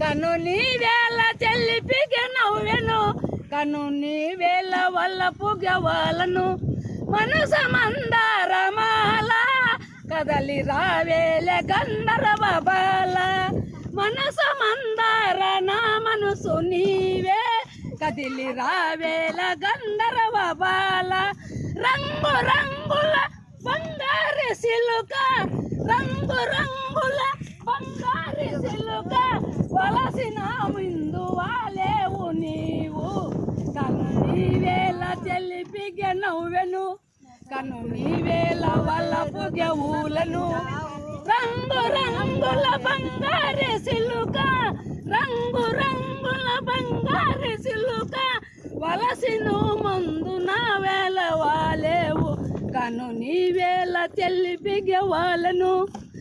కను నీ వేళ చెల్లిపికి నవ్వెను కను నీ వేళ వల్ల పుగవాలను మనసమందారమాల కదలి రావేలే గంధర్వ బాల మనసమందార నా మనసు నీవే కదిలి రావేల గంధర్వ బాల రంగు రంగుల బంగారు సిలుక రంగు రంగుల బంగారు సిలుక వలసిన ముందు వాలేవు నీవు కను నీవేళ చెల్లిపిగె నవ్వెను కను నీవేళ వల్ల పొగె ఊలను రంగు రంగుల బంగారు సిలుక రంగు రంగుల బంగారు సిలుక వలసిను ముందు నా వేళ వాలేవు కను నీవేళ చెల్లిపిగె వాళ్ళను